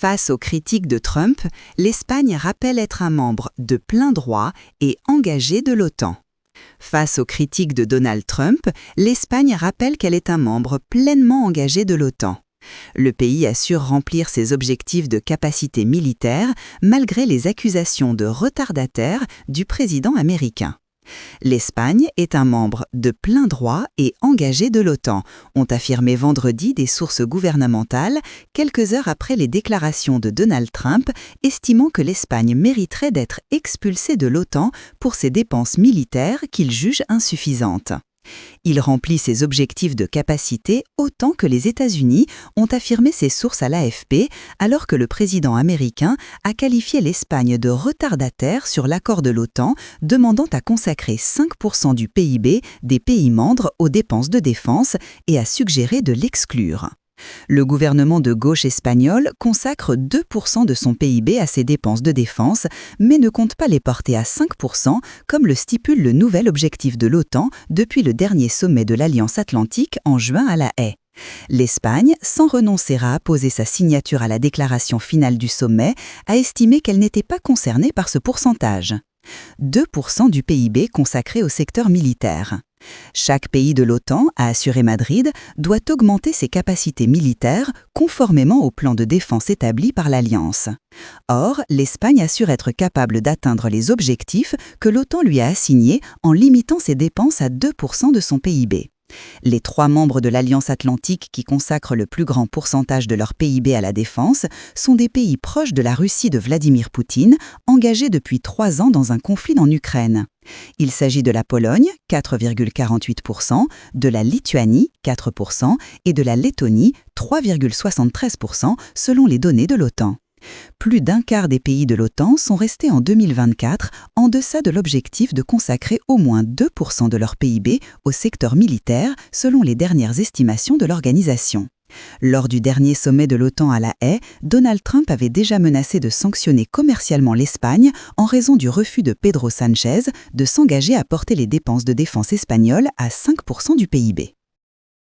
Face aux critiques de Trump, l'Espagne rappelle être un membre de plein droit et engagé de l'OTAN. Face aux critiques de Donald Trump, l'Espagne rappelle qu'elle est un membre pleinement engagé de l'OTAN. Le pays assure remplir ses objectifs de capacité militaire malgré les accusations de retardataire du président américain. L'Espagne est un membre de plein droit et engagé de l'OTAN, ont affirmé vendredi des sources gouvernementales, quelques heures après les déclarations de Donald Trump, estimant que l'Espagne mériterait d'être expulsée de l'OTAN pour ses dépenses militaires qu'il juge insuffisantes. Il remplit ses objectifs de capacité autant que les États-Unis, ont affirmé ces sources à l'AFP, alors que le président américain a qualifié l'Espagne de retardataire sur l'accord de l'OTAN, demandant à consacrer 5% du PIB des pays membres aux dépenses de défense et a suggéré de l'exclure. Le gouvernement de gauche espagnol consacre 2% de son PIB à ses dépenses de défense, mais ne compte pas les porter à 5%, comme le stipule le nouvel objectif de l'OTAN depuis le dernier sommet de l'Alliance Atlantique en juin à La Haye. L'Espagne, sans renoncer à apposer sa signature à la déclaration finale du sommet, a estimé qu'elle n'était pas concernée par ce pourcentage. 2% du PIB consacré au secteur militaire. Chaque pays de l'OTAN, a assuré Madrid, doit augmenter ses capacités militaires conformément au plan de défense établi par l'Alliance. Or, l'Espagne assure être capable d'atteindre les objectifs que l'OTAN lui a assignés en limitant ses dépenses à 2% de son PIB. Les 3 membres de l'Alliance Atlantique qui consacrent le plus grand pourcentage de leur PIB à la défense sont des pays proches de la Russie de Vladimir Poutine, engagés depuis 3 ans dans un conflit en Ukraine. Il s'agit de la Pologne, 4,48%, de la Lituanie, 4%, et de la Lettonie, 3,73%, selon les données de l'OTAN. Plus d'un quart des pays de l'OTAN sont restés en 2024 en deçà de l'objectif de consacrer au moins 2% de leur PIB au secteur militaire, selon les dernières estimations de l'organisation. Lors du dernier sommet de l'OTAN à La Haye, Donald Trump avait déjà menacé de sanctionner commercialement l'Espagne en raison du refus de Pedro Sánchez de s'engager à porter les dépenses de défense espagnoles à 5% du PIB.